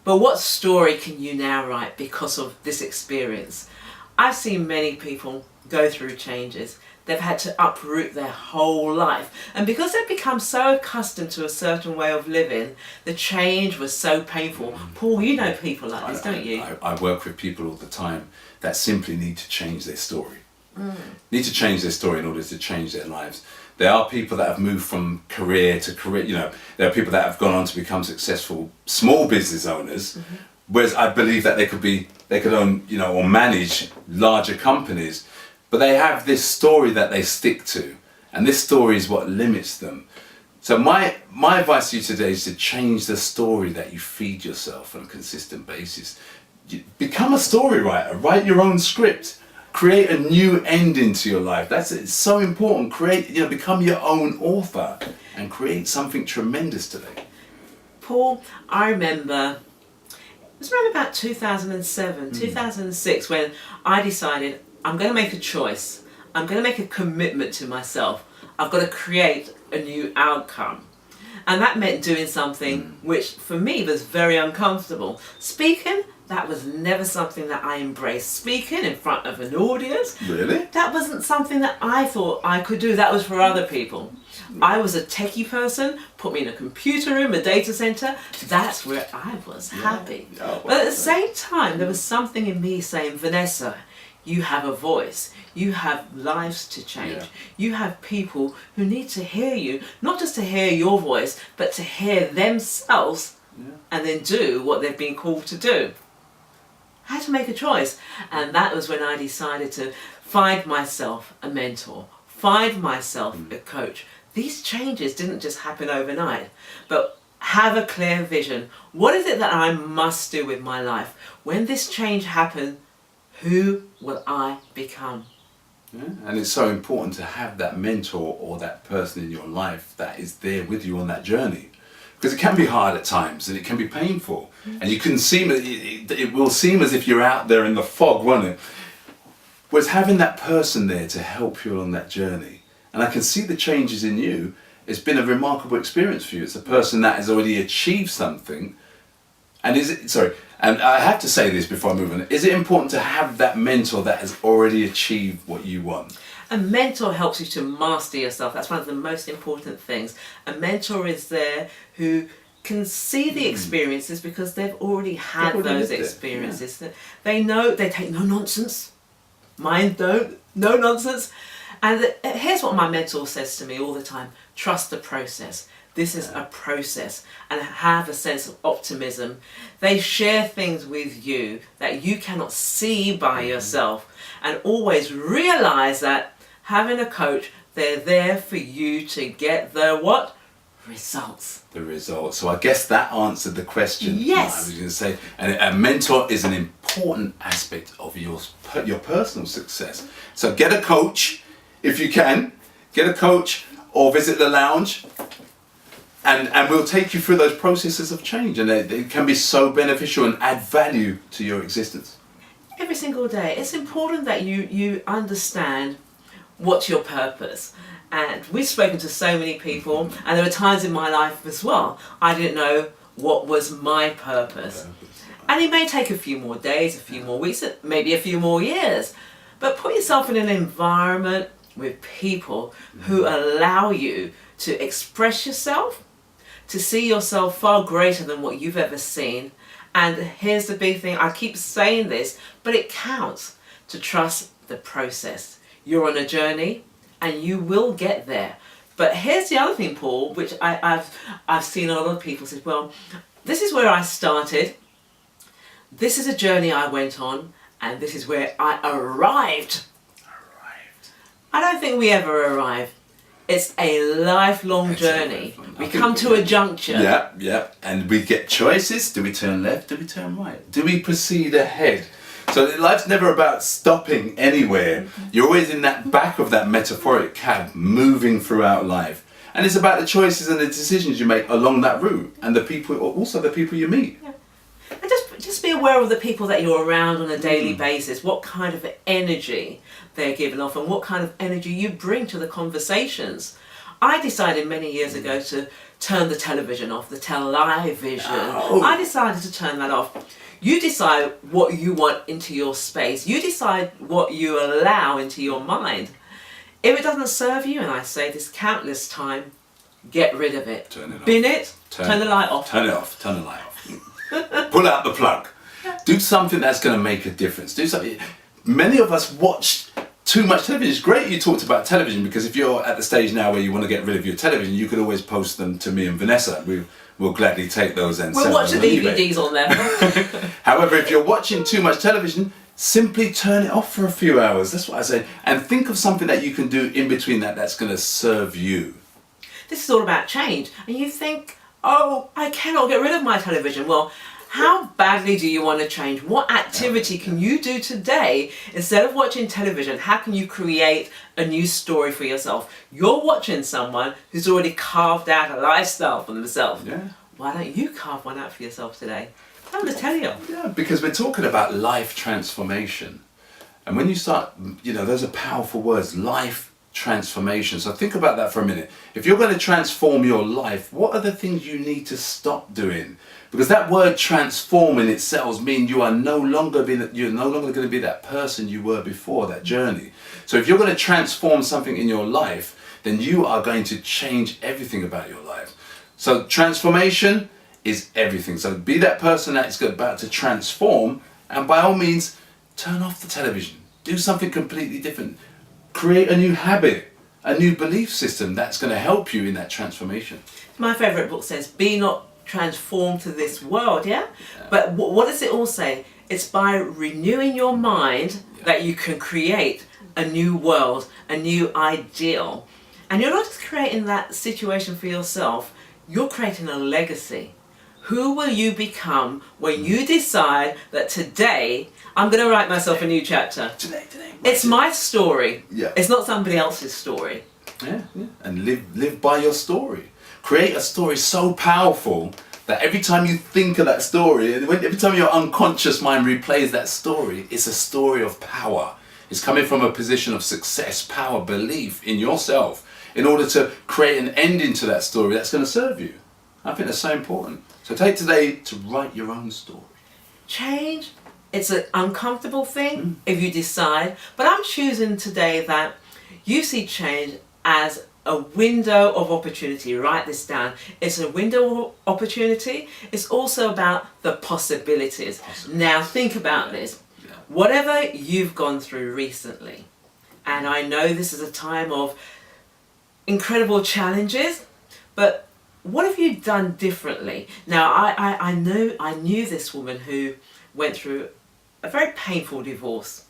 But what story can you now write because of this experience? I've seen many people go through changes. They've had to uproot their whole life. And because they've become so accustomed to a certain way of living, the change was so painful. Paul, you know people like this, don't you? I work with people all the time that simply need to change their story. Need to change their story in order to change their lives. There are people that have moved from career to career, you know, there are people that have gone on to become successful small business owners, whereas I believe that they could own, you know, or manage larger companies. But they have this story that they stick to, and this story is what limits them. So my advice to you today is to change the story that you feed yourself on a consistent basis. Become a story writer, write your own script, create a new ending to your life. It's so important. Become your own author and create something tremendous today. Paul, I remember, it was around about 2007, 2006 when I decided I'm going to make a choice. I'm going to make a commitment to myself. I've got to create a new outcome. And that meant doing something which for me was very uncomfortable. Speaking, that was never something that I embraced. Speaking in front of an audience, Really? that wasn't something that I thought I could do. That was for other people. I was a techie person, put me in a computer room, a data center, that's where I was happy. But at the same time, there was something in me saying, Vanessa, you have a voice, you have lives to change, you have people who need to hear you, not just to hear your voice, but to hear themselves and then do what they've been called to do. I had to make a choice, and that was when I decided to find myself a mentor, find myself a coach. These changes didn't just happen overnight, but have a clear vision. What is it that I must do with my life? When this change happens, who will I become? Yeah. And it's so important to have that mentor or that person in your life that is there with you on that journey. Because it can be hard at times and it can be painful. And you can seem, it will seem as if you're out there in the fog, won't it? Whereas having that person there to help you on that journey, and I can see the changes in you, it's been a remarkable experience for you. It's a person that has already achieved something. And and I have to say this before I move on, is it important to have that mentor that has already achieved what you want? A mentor helps you to master yourself. That's one of the most important things. A mentor is there who can see the experiences because they've already had those experiences. They know, they take no nonsense. Mine don't, no nonsense. And here's what my mentor says to me all the time: trust the process. This is a process, and have a sense of optimism. They share things with you that you cannot see by yourself, and always realize that having a coach, they're there for you to get the what? Results. The results. So I guess that answered the question. Yes. I was going to say, and a mentor is an important aspect of your personal success. So get a coach if you can. Get a coach or visit the lounge. And we'll take you through those processes of change, and it can be so beneficial and add value to your existence. Every single day, it's important that you understand what's your purpose. And we've spoken to so many people, and there were times in my life as well, I didn't know what was my purpose. And it may take a few more days, a few more weeks, maybe a few more years. But put yourself in an environment with people who allow you to express yourself, to see yourself far greater than what you've ever seen. And here's the big thing, I keep saying this, but it counts, to trust the process. You're on a journey and you will get there. But here's the other thing, Paul, which I've seen a lot of people say, well, this is where I started, this is a journey I went on, and this is where I arrived. I don't think we ever arrive. It's a lifelong journey. We come to a juncture. Yeah. And we get choices. Do we turn left? Do we turn right? Do we proceed ahead? So life's never about stopping anywhere. You're always in that back of that metaphoric cab, moving throughout life. And it's about the choices and the decisions you make along that route, and the people, also the people you meet. Yeah. And just be aware of the people that you're around on a daily basis, what kind of energy they're giving off and what kind of energy you bring to the conversations. I decided many years ago to turn the television off, the television. Oh. I decided to turn that off. You decide what you want into your space. You decide what you allow into your mind. If it doesn't serve you, and I say this countless times, get rid of it. Turn it off. Bin it, turn the light off. Turn it off. Turn the light off. Pull out the plug. Do something that's going to make a difference. Do something. Many of us watch too much television. It's great you talked about television, because if you're at the stage now where you want to get rid of your television, you could always post them to me and Vanessa. We'll gladly take those and We'll sell watch the them on eBay. DVDs on there. However, if you're watching too much television, simply turn it off for a few hours. That's what I say. And think of something that you can do in between that's going to serve you. This is all about change. And you think, oh, I cannot get rid of my television. Well, how badly do you want to change? What activity can you do today instead of watching television? How can you create a new story for yourself? You're watching someone who's already carved out a lifestyle for themselves. Yeah. Why don't you carve one out for yourself today? I'm going to tell you. Yeah, because we're talking about life transformation. And when you start, those are powerful words, life transformation. So think about that for a minute. If you're going to transform your life, what are the things you need to stop doing? Because that word transform in itself means you're no longer going to be that person you were before, that journey. So if you're going to transform something in your life, then you are going to change everything about your life. So transformation is everything. So be that person that's about to transform, and by all means, turn off the television. Do something completely different. Create a new habit, a new belief system that's going to help you in that transformation. My favourite book says, be not transformed to this world, yeah? But what does it all say? It's by renewing your mind that you can create a new world, a new ideal. And you're not just creating that situation for yourself, you're creating a legacy. Who will you become when you decide that today, I'm going to write myself a new chapter? Today. It's my story. Yeah. It's not somebody else's story. Yeah. And live by your story. Create a story so powerful that every time you think of that story, and every time your unconscious mind replays that story, it's a story of power. It's coming from a position of success, power, belief in yourself in order to create an ending to that story that's going to serve you. I think that's so important. So take today to write your own story. Change, it's an uncomfortable thing if you decide, but I'm choosing today that you see change as a window of opportunity. Write this down. It's a window of opportunity. It's also about the possibilities. Now think about this. Yeah. Whatever you've gone through recently, and I know this is a time of incredible challenges, but what have you done differently? Now I knew this woman who went through a very painful divorce.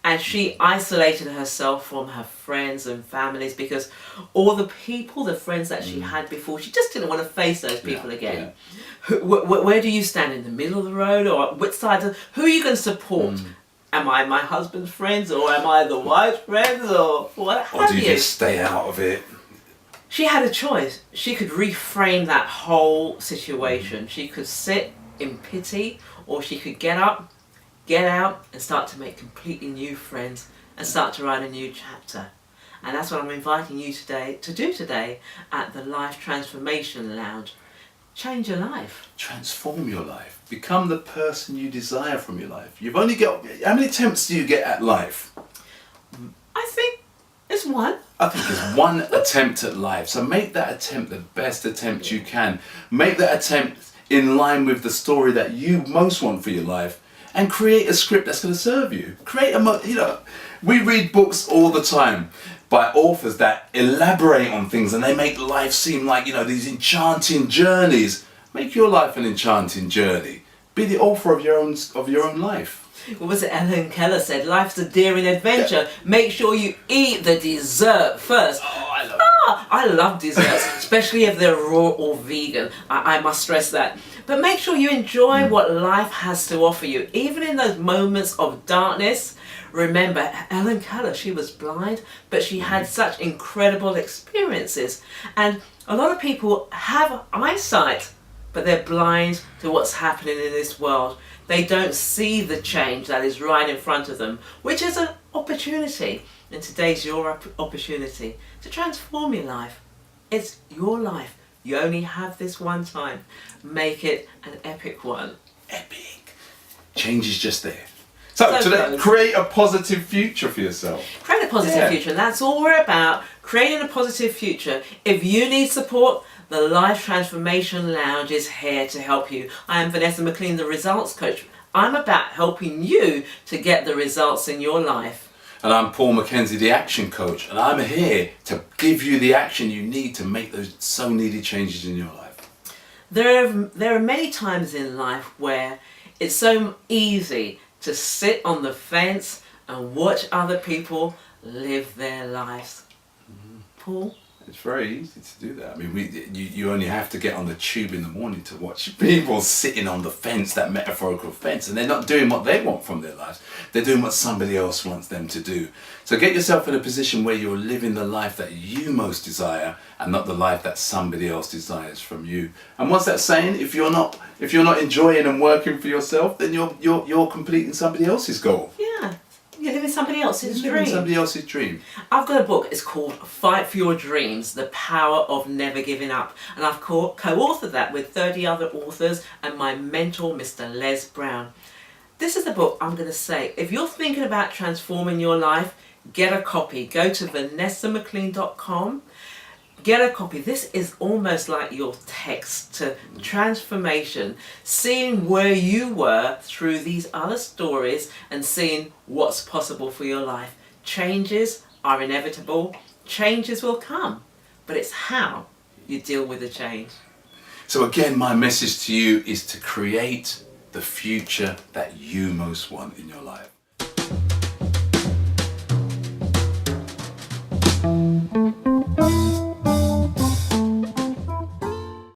And she isolated herself from her friends and families because all the people, the friends that she had before, she just didn't want to face those people again. Yeah. Where do you stand, in the middle of the road, or which side? Who are you going to support? Am I my husband's friends, or am I the wife's friends, or what have you? Or do you just stay out of it? She had a choice. She could reframe that whole situation. She could sit in pity, or she could get up, get out and start to make completely new friends and start to write a new chapter. And that's what I'm inviting you today to do today at the Life Transformation Lounge. Change your life. Transform your life. Become the person you desire from your life. You've only got, how many attempts do you get at life? I think it's one. I think it's one attempt at life. So make that attempt the best attempt you can. Make that attempt in line with the story that you most want for your life. And create a script that's going to serve you. We read books all the time by authors that elaborate on things and they make life seem like, these enchanting journeys. Make your life an enchanting journey. Be the author of your own life. What was it Ellen Keller said? Life's a daring adventure. Yeah. Make sure you eat the dessert first. I love desserts, especially if they're raw or vegan. I must stress that. But make sure you enjoy what life has to offer you. Even in those moments of darkness, remember, Ellen Keller, she was blind, but she had such incredible experiences. And a lot of people have eyesight, but they're blind to what's happening in this world. They don't see the change that is right in front of them, which is an opportunity. And today's your opportunity to transform your life. It's your life. You only have this one time. Make it an epic one. Epic. Change is just there. So So today, close. create a positive future for yourself. Create a positive Yeah. future, and that's all we're about, creating a positive future. If you need support, the Life Transformation Lounge is here to help you. I am Vanessa McLean, the Results Coach. I'm about helping you to get the results in your life. And I'm Paul McKenzie, the Action Coach, and I'm here to give you the action you need to make those so needed changes in your life. There are many times in life where it's so easy to sit on the fence and watch other people live their lives. Paul? It's very easy to do that. I mean, you only have to get on the tube in the morning to watch people sitting on the fence, that metaphorical fence, and they're not doing what they want from their lives. They're doing what somebody else wants them to do. So get yourself in a position where you're living the life that you most desire and not the life that somebody else desires from you. And what's that saying? If you're not enjoying and working for yourself, then you're completing somebody else's goal. Yeah. You're living somebody else's You're living dream. somebody else's dream. I've got a book, it's called Fight for Your Dreams, The Power of Never Giving Up. And I've co-authored that with 30 other authors and my mentor, Mr. Les Brown. This is the book I'm going to say, if you're thinking about transforming your life, get a copy. Go to VanessaMcLean.com. Get a copy. This is almost like your text to transformation, seeing where you were through these other stories and seeing what's possible for your life. Changes are inevitable. Changes will come, but it's how you deal with the change. So again, my message to you is to create the future that you most want in your life.